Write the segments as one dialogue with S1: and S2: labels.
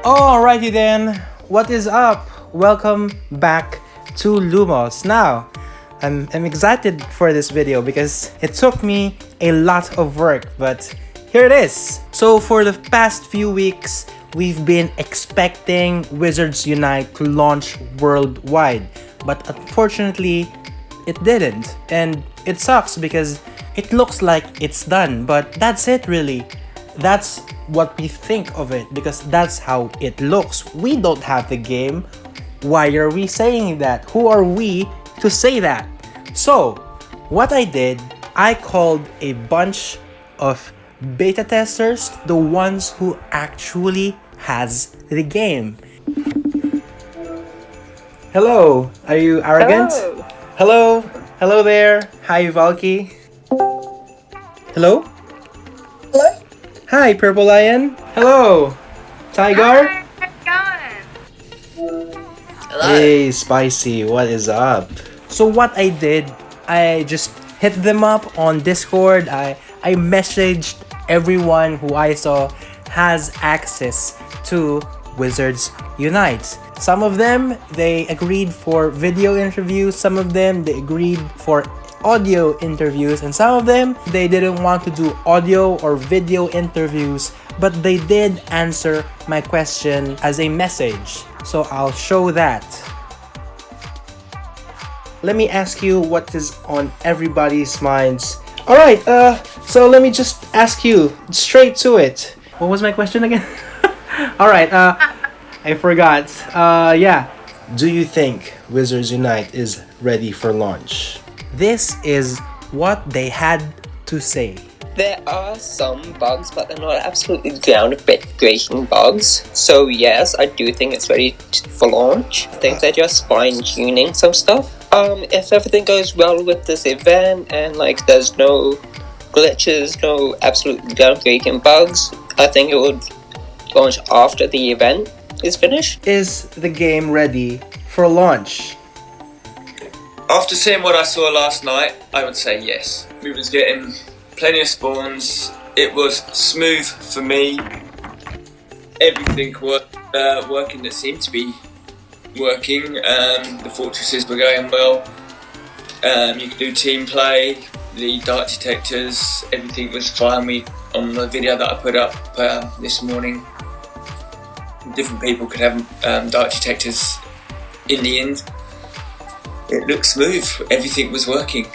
S1: Alrighty then, what is up? Welcome back to Lumos. Now, I'm excited for this video because it took me a lot of work, but here it is. So for the past few weeks, we've been expecting Wizards Unite to launch worldwide, but unfortunately, it didn't. And it sucks because it looks like it's done, but that's it really. That's what we think of it because that's how it looks. We don't have the game. Why are we saying that? Who are we to say that? So, what I did, I called a bunch of beta testers, the ones who actually has the game. Hello, are you arrogant?
S2: Hello.
S1: Hello there. Hi, Valki. Hello?
S2: Hello?
S1: Hi, Purple Lion. Hello, Tiger.
S3: Hi, how's it going?
S2: Hello.
S1: Hey, Spicy, what is up? So what I did, I just hit them up on Discord. I messaged everyone who I saw has access to Wizards Unite. Some of them, they agreed for video interviews. Some of them, they agreed for audio interviews, and some of them they didn't want to do audio or video interviews, but they did answer my question as a message, so I'll show that. Let me ask you what is on everybody's minds. Alright, so let me just ask you straight to it. What was my question again? Alright, I forgot. Yeah. Do you think Wizards Unite is ready for launch? This is what they had to say.
S2: There are some bugs, but they're not absolutely groundbreaking bugs. So yes, I do think it's ready for launch. I think they're just fine-tuning some stuff. If everything goes well with this event and there's no glitches, no absolutely groundbreaking bugs, I think it would launch after the event is finished.
S1: Is the game ready for launch?
S4: After seeing what I saw last night, I would say yes. We was getting plenty of spawns. It was smooth for me. Everything was working that seemed to be working. The fortresses were going well. You could do team play. The dart detectors, everything was fine. On the video that I put up this morning, different people could have dart detectors in the end. It looked smooth, everything was working.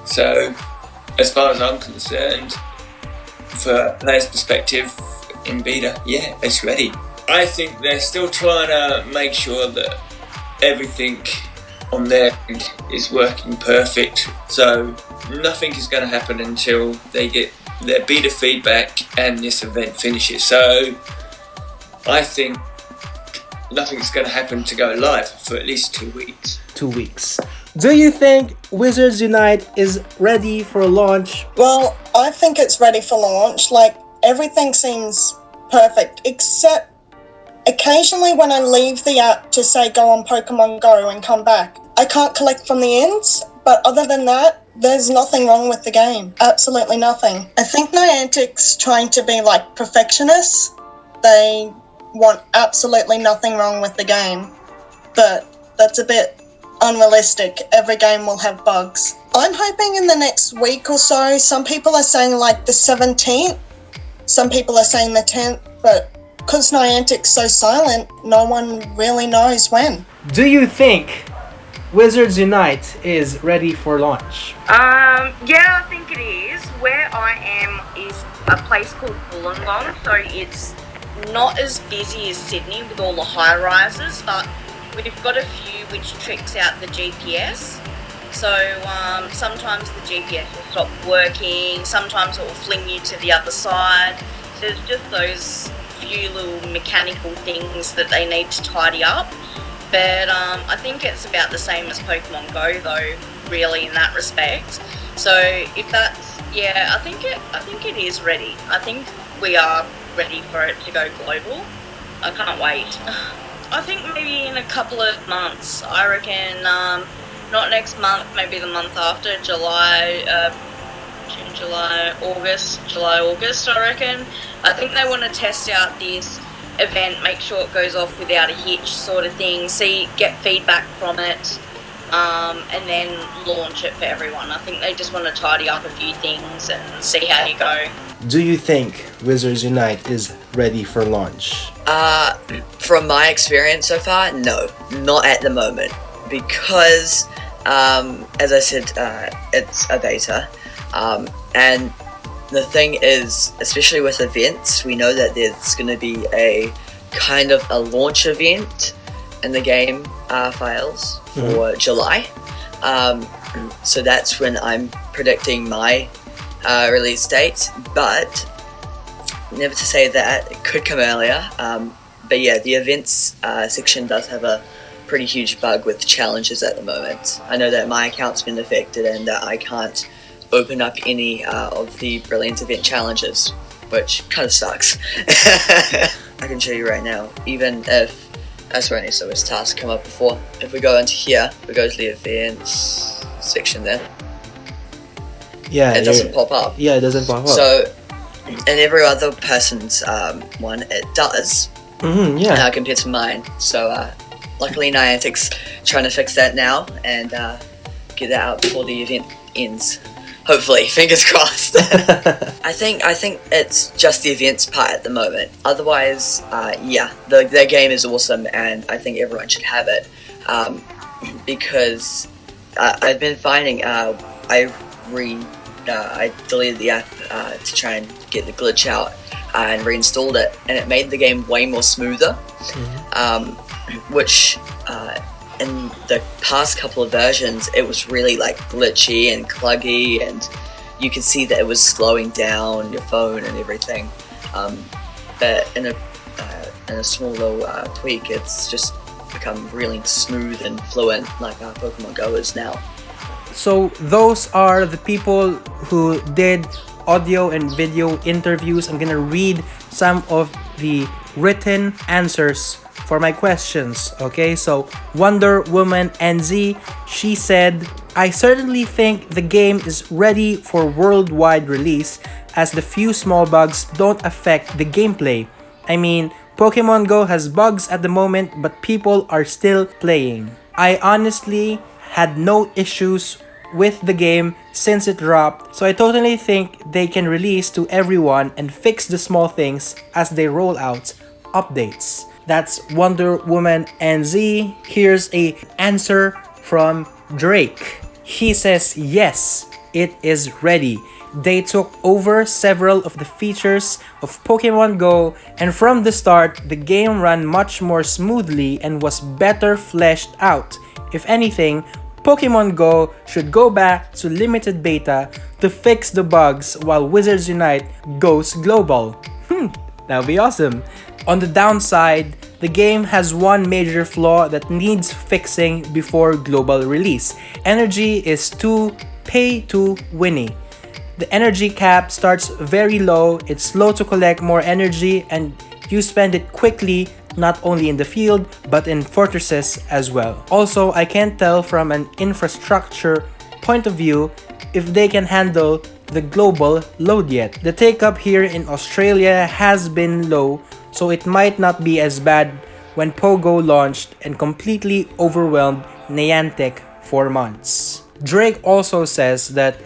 S4: So, as far as I'm concerned, for a player's perspective in beta, yeah, it's ready. I think they're still trying to make sure that everything on their end is working perfect. So, nothing is going to happen until they get their beta feedback and this event finishes. So, I think nothing's going to happen to go live for at least 2 weeks.
S1: 2 weeks. Do you think Wizards Unite is ready for launch?
S5: Well, I think it's ready for launch. Everything seems perfect, except occasionally when I leave the app to say go on Pokemon Go and come back, I can't collect from the ends, but other than that, there's nothing wrong with the game. Absolutely nothing. I think Niantic's trying to be perfectionists. They want absolutely nothing wrong with the game, but that's a bit unrealistic. Every game will have bugs. I'm hoping in the next week or so. Some people are saying the 17th, some people are saying the 10th, but because Niantic's so silent, no one really knows when.
S1: Do you think Wizards Unite is ready for launch?
S3: Yeah, I think it is. Where I am is a place called Wollongong, so it's not as busy as Sydney with all the high rises, but we've got a few which tricks out the GPS. So sometimes the GPS will stop working, sometimes it will fling you to the other side. There's just those few little mechanical things that they need to tidy up. But I think it's about the same as Pokemon Go though, really, in that respect. So if that's, yeah, I think it is ready. I think we are ready for it to go global. I can't wait. I think maybe in a couple of months. I reckon not next month, maybe the month after, July, August, I reckon. I think they want to test out this event, make sure it goes off without a hitch sort of thing, get feedback from it, and then launch it for everyone. I think they just want to tidy up a few things and see how you go.
S1: Do you think Wizards Unite is ready for launch?
S6: From my experience so far, no, not at the moment, because as I said, it's a beta, and the thing is, especially with events, we know that there's going to be a kind of a launch event in the game files for July, so that's when I'm predicting my release date, but never to say that it could come earlier. But yeah, the events section does have a pretty huge bug with challenges at the moment. I know that my account's been affected and that I can't open up any of the brilliant event challenges, which kind of sucks. I can show you right now, even if so this task come up before. If we go into here, we go to the events section there.
S1: Yeah,
S6: it doesn't pop up.
S1: Yeah, it doesn't pop up.
S6: So, in every other person's one, it does.
S1: Yeah.
S6: Compared to mine. So, luckily Niantic's trying to fix that now and get that out before the event ends. Hopefully, fingers crossed. I think it's just the events part at the moment. Otherwise, yeah, their game is awesome, and I think everyone should have it. Because I've been finding I deleted the app to try and get the glitch out and reinstalled it, and it made the game way more smoother. Which in the past couple of versions, it was really like glitchy and cluggy, and you could see that it was slowing down your phone and everything. But in a small little tweak, it's just become really smooth and fluent, like Pokemon Go is now.
S1: So those are the people who did audio and video interviews. I'm gonna read some of the written answers for my questions. Okay, so WonderwomanNZ, she said, I certainly think the game is ready for worldwide release, as the few small bugs don't affect the gameplay. I mean, Pokemon Go has bugs at the moment, but people are still playing. I honestly had no issues with the game since it dropped, so I totally think they can release to everyone and fix the small things as they roll out updates. That's WonderwomanNZ. Here's a answer from Drake. He says, yes, it is ready. They took over several of the features of Pokemon Go, and from the start, the game ran much more smoothly and was better fleshed out. If anything, Pokemon Go should go back to limited beta to fix the bugs while Wizards Unite goes global. That would be awesome. On the downside, the game has one major flaw that needs fixing before global release. Energy is too pay-to-winny. The energy cap starts very low, it's slow to collect more energy, and you spend it quickly, not only in the field, but in fortresses as well. Also, I can't tell from an infrastructure point of view if they can handle the global load yet. The take-up here in Australia has been low, so it might not be as bad when Pogo launched and completely overwhelmed Niantic for months. Drake also says that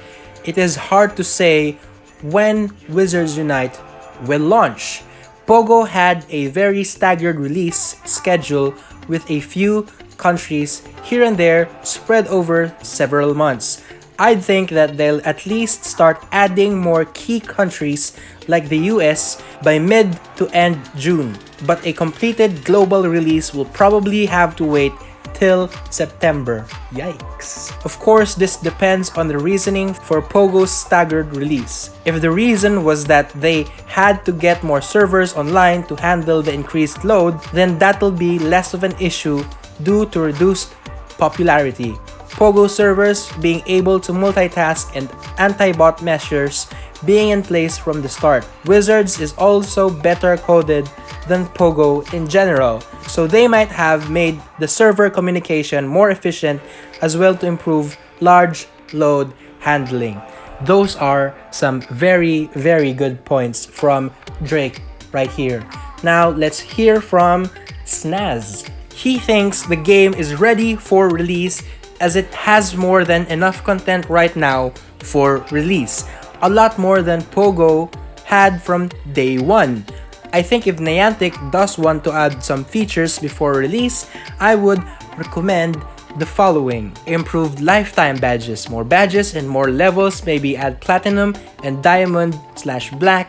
S1: it is hard to say when Wizards Unite will launch. Pogo had a very staggered release schedule with a few countries here and there spread over several months. I'd think that they'll at least start adding more key countries like the US by mid to end June, but a completed global release will probably have to wait till September. Yikes. Of course, this depends on the reasoning for Pogo's staggered release. If the reason was that they had to get more servers online to handle the increased load, then that'll be less of an issue due to reduced popularity. Pogo servers being able to multitask and anti-bot measures being in place from the start. Wizards is also better coded than Pogo in general, so they might have made the server communication more efficient as well to improve large load handling. Those are some very, very good points from Drake right here. Now let's hear from Snaz. He thinks the game is ready for release as it has more than enough content right now for release. A lot more than Pogo had from day one. I think if Niantic does want to add some features before release, I would recommend the following. Improved lifetime badges, more badges and more levels, maybe add platinum and diamond/black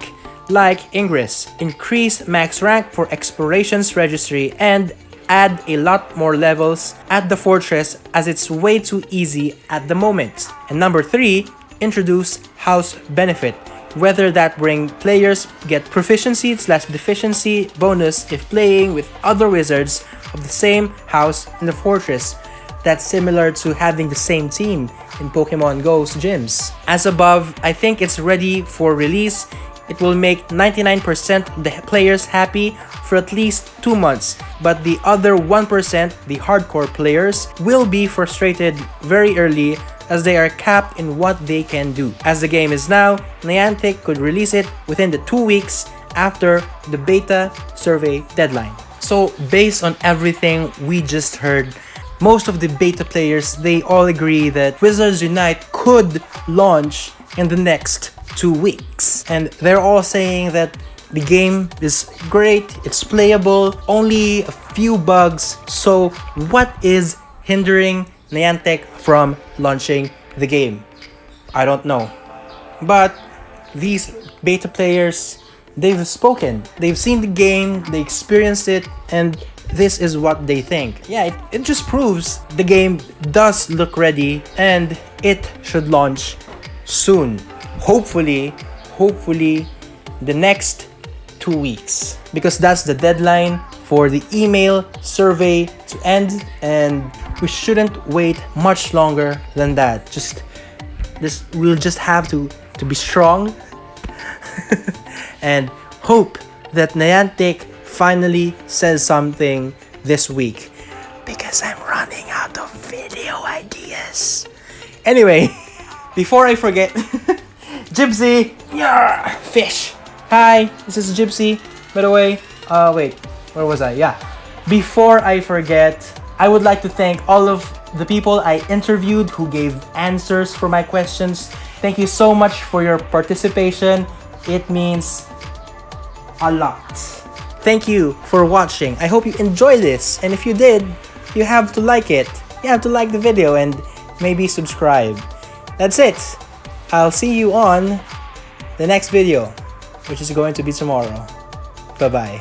S1: like Ingress. Increase max rank for explorations registry and add a lot more levels at the fortress as it's way too easy at the moment. And number 3, introduce house benefit. Whether that bring players get proficiency/deficiency bonus if playing with other wizards of the same house in the fortress. That's similar to having the same team in Pokemon Go's gyms. As above, I think it's ready for release. It will make 99% of the players happy for at least 2 months, but the other 1%, the hardcore players, will be frustrated very early as they are capped in what they can do. As the game is now, Niantic could release it within the 2 weeks after the beta survey deadline. So based on everything we just heard, most of the beta players, they all agree that Wizards Unite could launch in the next 2 weeks. And they're all saying that the game is great, it's playable, only a few bugs. So what is hindering Niantic from launching the game? I don't know. But these beta players, they've spoken. They've seen the game, they experienced it, and this is what they think. Yeah, it just proves the game does look ready and it should launch soon. Hopefully the next 2 weeks, because that's the deadline for the email survey to end, and we shouldn't wait much longer than that. We'll just have to be strong and hope that Niantic finally says something this week, because I'm running out of video ideas. Anyway, before I forget, Gypsy, yeah, fish. Hi, this is Gypsy. By the way, wait, where was I? Yeah. Before I forget, I would like to thank all of the people I interviewed who gave answers for my questions. Thank you so much for your participation. It means a lot. Thank you for watching. I hope you enjoyed this. And if you did, you have to like it. You have to like the video and maybe subscribe. That's it. I'll see you on the next video, which is going to be tomorrow. Bye-bye.